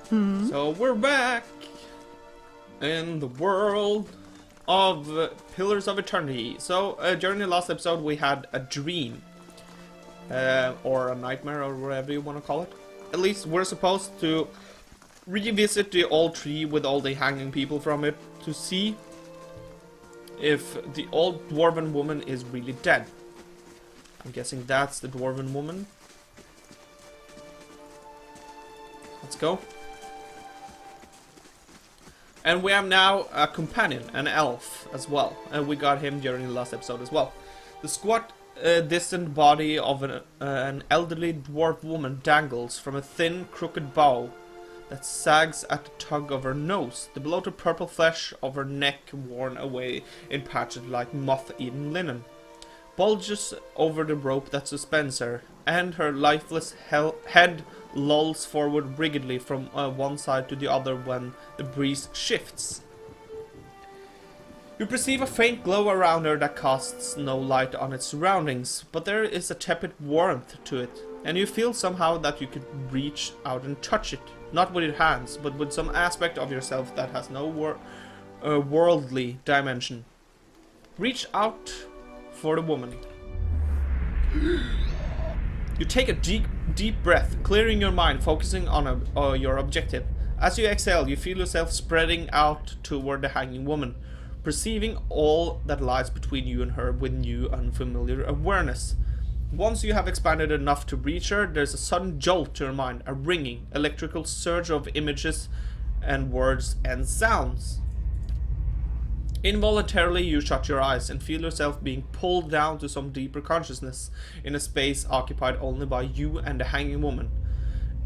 So we're back in the world of Pillars of Eternity. So during the last episode we had a dream. Or a nightmare, or whatever you want to call it. At least we're supposed to revisit the old tree with all the hanging people from it to see if the old dwarven woman is really dead. I'm guessing that's the dwarven woman. Let's go. And we have now a companion, an elf as well. And we got him during the last episode as well. The squat, distant body of an elderly dwarf woman dangles from a thin, crooked bow that sags at the tug of her nose. The bloated purple flesh of her neck worn away in patches like moth-eaten linen bulges over the rope that suspends her, and her lifeless head lolls forward rigidly from one side to the other when the breeze shifts. You perceive a faint glow around her that casts no light on its surroundings, but there is a tepid warmth to it, and you feel somehow that you could reach out and touch it, not with your hands, but with some aspect of yourself that has no worldly dimension. Reach out for the woman. You take a deep breath, clearing your mind, focusing on your objective. As you exhale, you feel yourself spreading out toward the hanging woman, perceiving all that lies between you and her with new, unfamiliar awareness. Once you have expanded enough to reach her, there's a sudden jolt to your mind, a ringing, electrical surge of images and words and sounds. Involuntarily, you shut your eyes and feel yourself being pulled down to some deeper consciousness in a space occupied only by you and the hanging woman.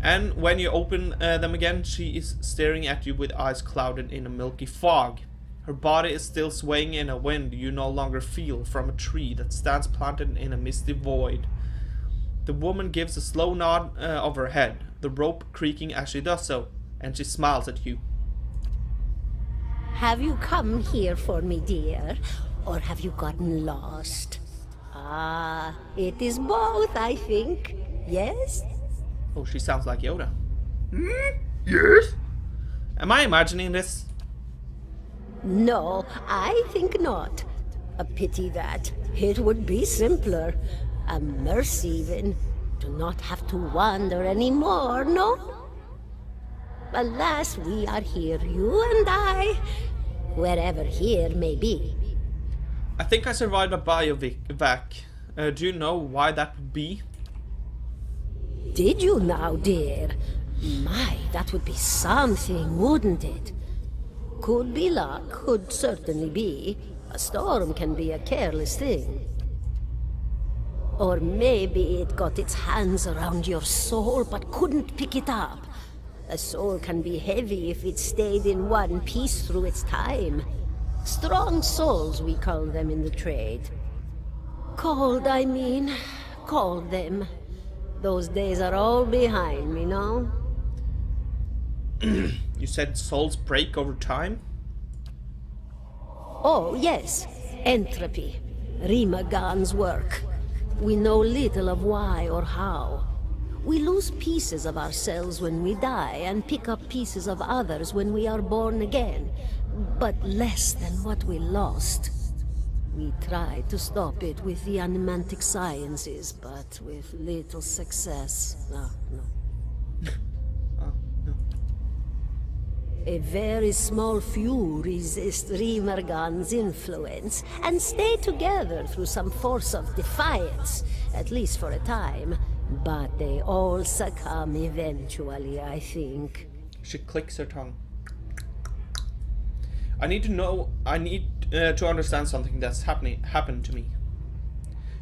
And when you open them again, she is staring at you with eyes clouded in a milky fog. Her body is still swaying in a wind you no longer feel from a tree that stands planted in a misty void. The woman gives a slow nod of her head, the rope creaking as she does so, and she smiles at you. Have you come here for me, dear, or have you gotten lost? Ah, it is both, I think. Yes? Oh, she sounds like Yoda. Yes? Am I imagining this? No, I think not. A pity that. It would be simpler. A mercy even. To not have to wander anymore, no? Alas, we are here, you and I. Wherever here may be. I think I survived a biovac. Do you know why that would be? Did you now, dear? My, that would be something, wouldn't it? Could be luck, could certainly be. A storm can be a careless thing. Or maybe it got its hands around your soul but couldn't pick it up. A soul can be heavy if it stayed in one piece through its time. Strong souls, we call them in the trade. Cold, I mean. Called them. Those days are all behind me, no? You said souls break over time? Oh, yes. Entropy. Rimagan's work. We know little of why or how. We lose pieces of ourselves when we die, and pick up pieces of others when we are born again. But less than what we lost. We tried to stop it with the animantic sciences, but with little success. No. No. A very small few resist Rimergan's influence and stay together through some force of defiance, at least for a time. But they all succumb eventually, I think. She clicks her tongue. I need to understand something that's happened to me.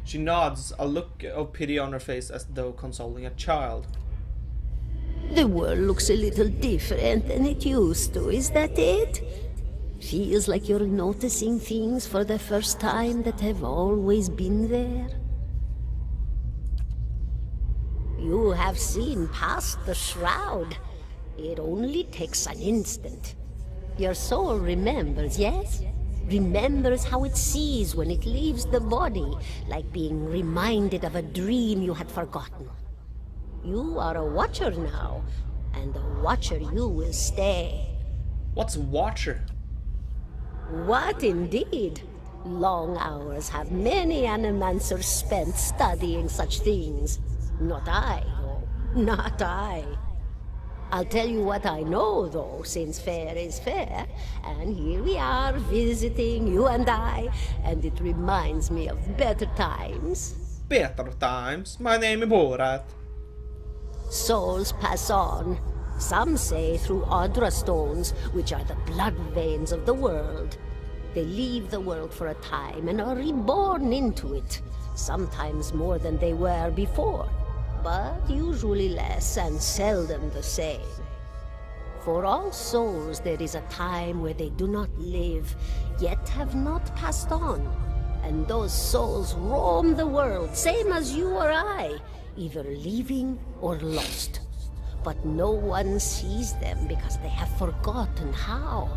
She nods, a look of pity on her face as though consoling a child. The world looks a little different than it used to, is that it? Feels like you're noticing things for the first time that have always been there. You have seen past the shroud. It only takes an instant. Your soul remembers, yes? Remembers how it sees when it leaves the body, like being reminded of a dream you had forgotten. You are a watcher now, and a watcher you will stay. What's Watcher? What indeed? Long hours have many animancers spent studying such things. Not I, though. Not I. I'll tell you what I know, though, since fair is fair. And here we are, visiting, you and I, and it reminds me of better times. Better times. My name is Borat. Souls pass on. Some say through Audra stones, which are the blood veins of the world. They leave the world for a time and are reborn into it, sometimes more than they were before, but usually less and seldom the same. For all souls there is a time where they do not live, yet have not passed on, and those souls roam the world, same as you or I, either leaving or lost. But no one sees them because they have forgotten how.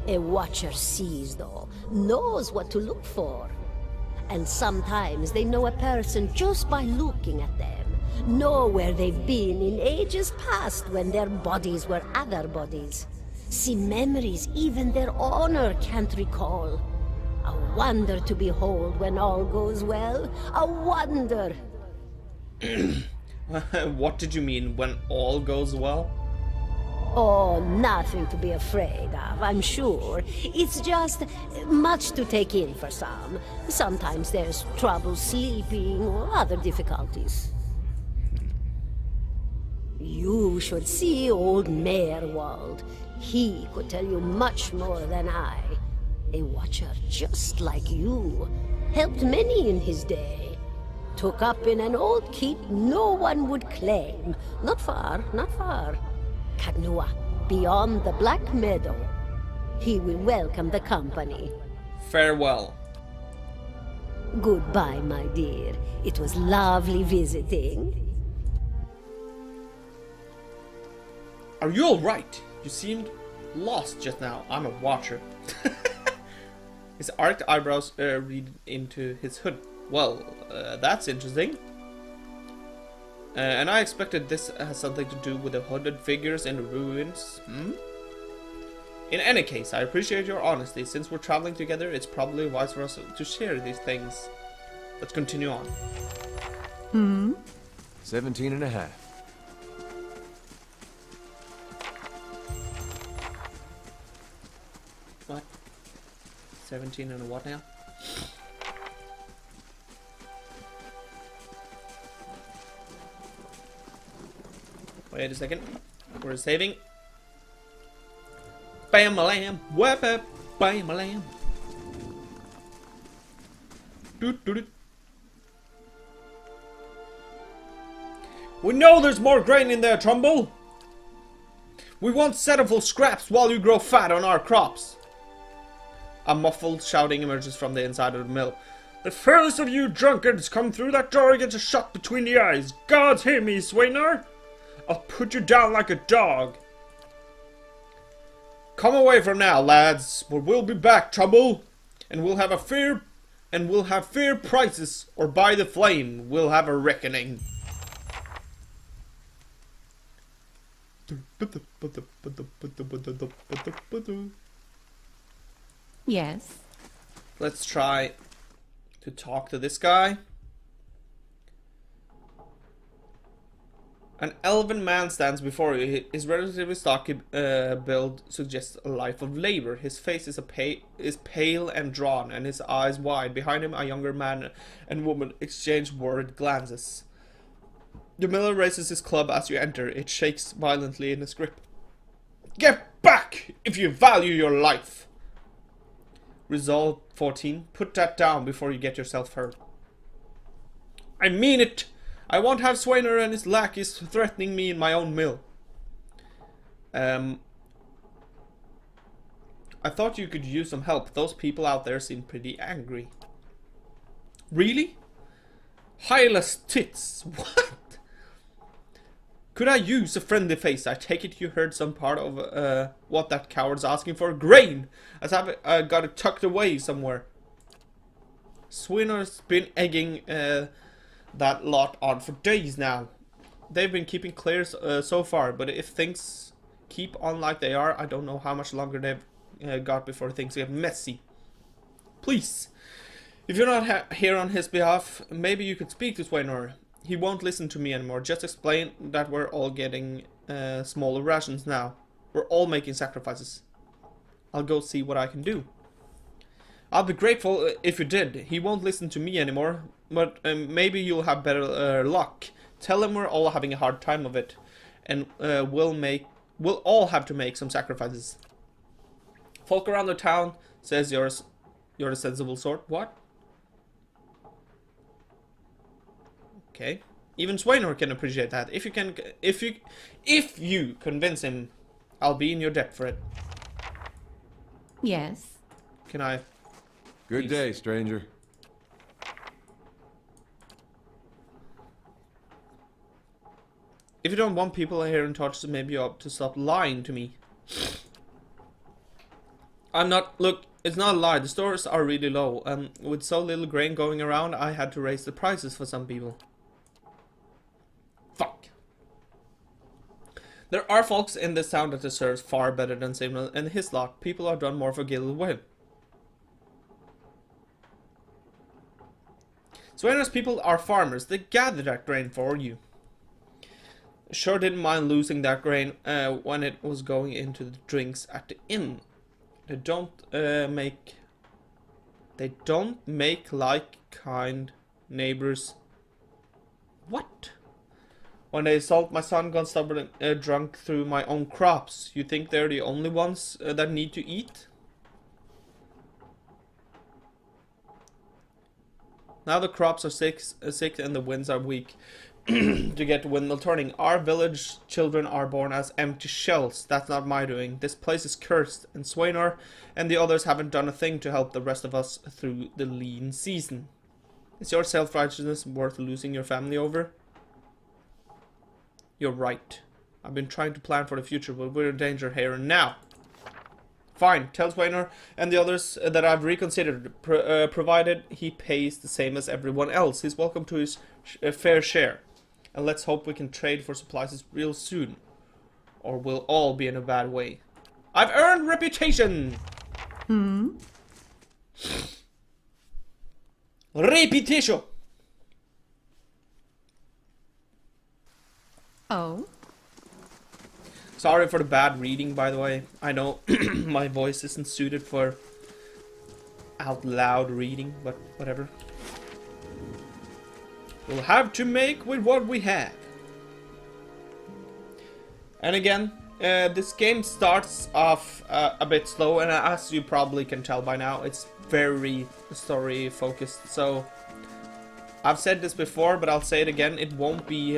A watcher sees, though, knows what to look for. And sometimes they know a person just by looking at them, know where they've been in ages past when their bodies were other bodies. See memories even their owner can't recall. A wonder to behold when all goes well. A wonder! What did you mean when all goes well? Oh, nothing to be afraid of, I'm sure. It's just much to take in for some. Sometimes there's trouble sleeping or other difficulties. You should see old Merwald. He could tell you much more than I. A watcher just like you. Helped many in his day. Took up in an old keep no one would claim. Not far, not far. Kadnua, beyond the Black Meadow. He will welcome the company. Farewell. Goodbye, my dear. It was lovely visiting. Are you alright? You seemed lost just now. I'm a watcher. His arched eyebrows read into his hood. Well, that's interesting. And I expected this has something to do with the hooded figures in the ruins. In any case, I appreciate your honesty. Since we're traveling together, it's probably wise for us to share these things. Let's continue on. 17 and a half. What? 17 and a what now? Wait a second. We're saving. Bam a lamb. Whap up. Bam a lamb. Doot doot. We know there's more grain in there, Trumbull. We won't settle for scraps while you grow fat on our crops. A muffled shouting emerges from the inside of the mill. The first of you drunkards come through that door and gets a shot between the eyes. God hear me, Swainer. I'll put you down like a dog. Come away from now, lads, but we'll be back, Trouble, and we'll have fair prices, or by the flame, we'll have a reckoning. Yes. Let's try to talk to this guy. An elven man stands before you. His relatively stocky build suggests a life of labor. His face is pale and drawn, and his eyes wide. Behind him, a younger man and woman exchange worried glances. The miller raises his club as you enter. It shakes violently in his grip. Get back, if you value your life! Resolve 14. Put that down before you get yourself hurt. I mean it! I won't have Swainer and his lackeys threatening me in my own mill. I thought you could use some help. Those people out there seem pretty angry. Really? Hireless tits. What? Could I use a friendly face? I take it you heard some part of what that coward's asking for. Grain! As I've got it tucked away somewhere. Swainer's been egging that lot on for days now. they've been keeping clear so far, but if things keep on like they are, I don't know how much longer they've got before things get messy. Please, if you're not here on his behalf, maybe you could speak to Swainor. He won't listen to me anymore. Just explain that we're all getting smaller rations now. We're all making sacrifices. I'll go see what I can do. I'll be grateful if you did. He won't listen to me anymore, but maybe you'll have better luck. Tell him we're all having a hard time of it, and we'll all have to make some sacrifices. Folk around the town says you're a sensible sort. What? Okay. Even Swainor can appreciate that. If you convince him, I'll be in your debt for it. Yes. Can I? Good Please. day, stranger. If you don't want people here in touch, maybe you ought to stop lying to me. I'm not. Look, it's not a lie. The stores are really low. With so little grain going around, I had to raise the prices for some people. Fuck. There are folks in this town that deserves far better than Samuel and his lot. People have done more for Gil with him. Swainor's people are farmers. They gather that grain for you. Sure didn't mind losing that grain when it was going into the drinks at the inn. They don't make like kind neighbors. What? When they assault my son, gone stubborn drunk through my own crops, you think they're the only ones that need to eat? Now the crops are sick and the winds are weak. To get the windmill turning, our village children are born as empty shells. That's not my doing. This place is cursed, and Swainor and the others haven't done a thing to help the rest of us through the lean season. Is your self-righteousness worth losing your family over? You're right. I've been trying to plan for the future, but we're in danger here and now. Fine, tell Swainor and the others that I've reconsidered, provided he pays the same as everyone else. He's welcome to his fair share. And let's hope we can trade for supplies real soon. Or we'll all be in a bad way. I've earned reputation! Reputation! Oh? Sorry for the bad reading, by the way. I know my voice isn't suited for out loud reading, but whatever. We'll have to make with what we have. And again, this game starts off a bit slow, and as you probably can tell by now, it's very story focused. So I've said this before, but I'll say it again. It won't be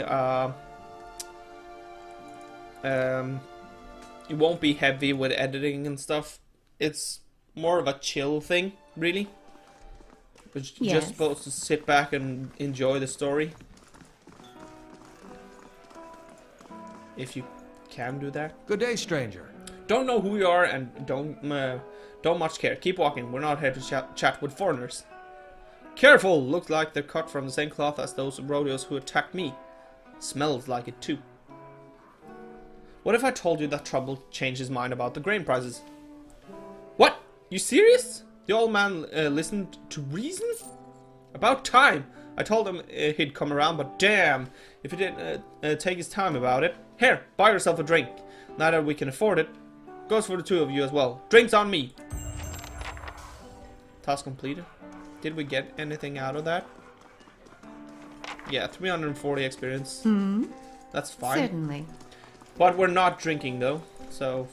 heavy with editing and stuff. It's more of a chill thing, really. You're just supposed to sit back and enjoy the story. If you can do that. Good day, stranger. Don't know who you are and don't much care. Keep walking. We're not here to chat with foreigners. Careful! Looks like they're cut from the same cloth as those rodeos who attacked me. Smells like it too. What if I told you that Trouble changed his mind about the grain prices? What? You serious? The old man listened to reason? About time. I told him he'd come around, but damn, if he didn't take his time about it. Here, buy yourself a drink. Now that we can afford it. Goes for the two of you as well. Drinks on me. Task completed. Did we get anything out of that? Yeah, 340 experience. That's fine. Certainly. But we're not drinking though, so...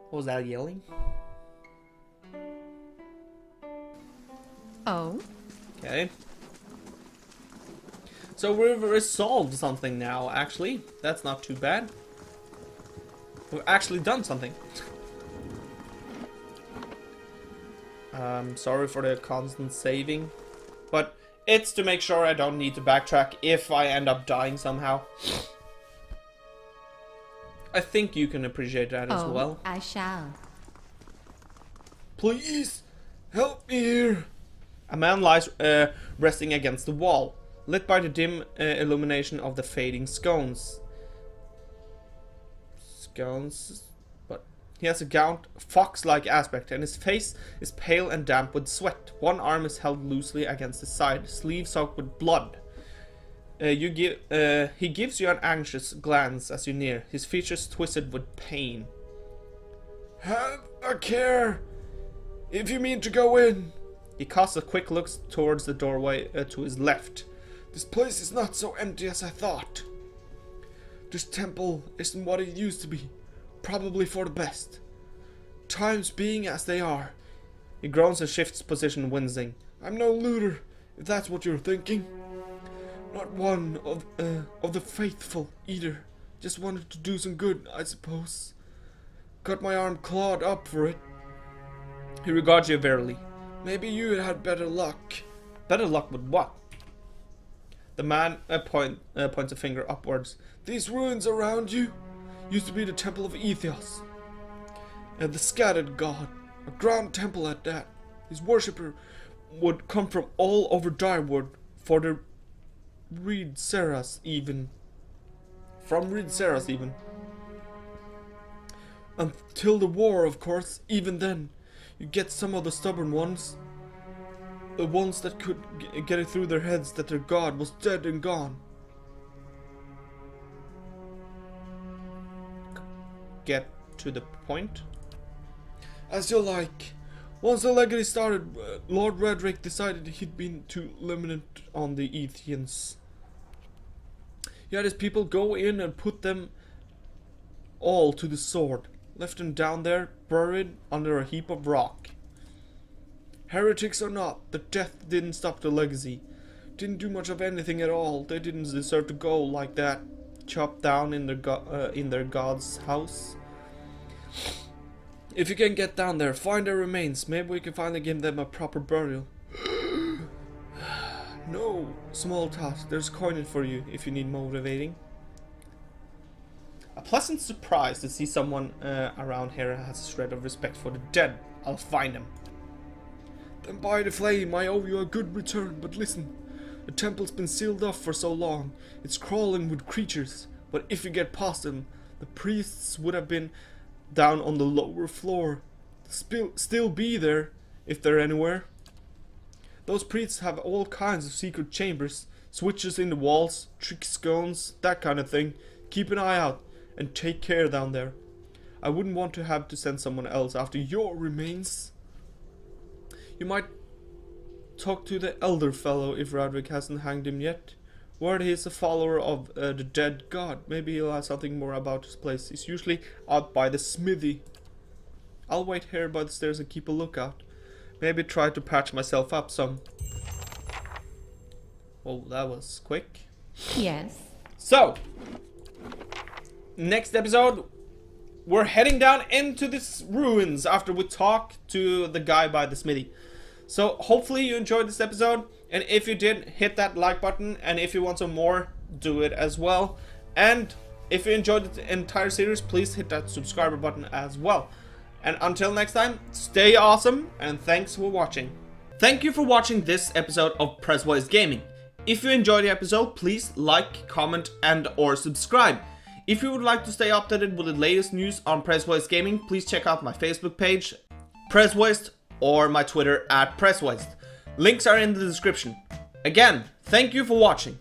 What was that yelling? Oh? Okay. So we've resolved something now, actually. That's not too bad. We've actually done something. Sorry for the constant saving. But it's to make sure I don't need to backtrack if I end up dying somehow. I think you can appreciate that as well. I shall. Please, help me here. A man lies resting against the wall, lit by the dim illumination of the fading scones. But he has a gaunt, fox-like aspect, and his face is pale and damp with sweat. One arm is held loosely against his side, sleeve soaked with blood. He gives you an anxious glance as you near, his features twisted with pain. Have a care if you mean to go in. He casts a quick look towards the doorway to his left. This place is not so empty as I thought. This temple isn't what it used to be. Probably for the best. Times being as they are. He groans and shifts position, wincing. I'm no looter, if that's what you're thinking. Not one of the faithful, either. Just wanted to do some good, I suppose. Got my arm clawed up for it. He regards you warily. Maybe you had better luck. Better luck with what? The man points a finger upwards. These ruins around you used to be the Temple of Aethios. And the scattered god. A grand temple at that. His worshipper would come from all over Direwood for the Reed Seras even. From Reed Seras even. Until the war, of course. Even then, you get some of the stubborn ones. The ones that could get it through their heads that their god was dead and gone. Get to the point. As you like. Once the legacy started, Lord Redrick decided he'd been too limited on the Aethians. He had his people go in and put them all to the sword. Left them down there, buried under a heap of rock. Heretics or not, the death didn't stop the legacy. Didn't do much of anything at all. They didn't deserve to go like that. Chopped down in their god's house. If you can get down there, find their remains. Maybe we can finally give them a proper burial. No, small task. There's coin for you if you need motivating. A pleasant surprise to see someone around here has a shred of respect for the dead. I'll find them. Then by the flame, I owe you a good return. But listen, the temple's been sealed off for so long. It's crawling with creatures. But if you get past them, the priests would have been down on the lower floor. Still be there, if they're anywhere. Those priests have all kinds of secret chambers, switches in the walls, trick scones, that kind of thing. Keep an eye out, and take care down there. I wouldn't want to have to send someone else after your remains. You might talk to the elder fellow if Radric hasn't hanged him yet. Word he is a follower of the dead god. Maybe he'll have something more about his place. He's usually out by the smithy. I'll wait here by the stairs and keep a lookout. Maybe try to patch myself up some. Oh, that was quick. Yes. So, next episode, we're heading down into these ruins after we talk to the guy by the smithy. So, hopefully you enjoyed this episode. And if you did, hit that like button. And if you want some more, do it as well. And if you enjoyed the entire series, please hit that subscriber button as well. And until next time, stay awesome, and thanks for watching. Thank you for watching this episode of PrezWaste Gaming. If you enjoyed the episode, please like, comment, and or subscribe. If you would like to stay updated with the latest news on PrezWaste Gaming, please check out my Facebook page, PrezWaste, or my Twitter @PrezWaste. Links are in the description. Again, thank you for watching.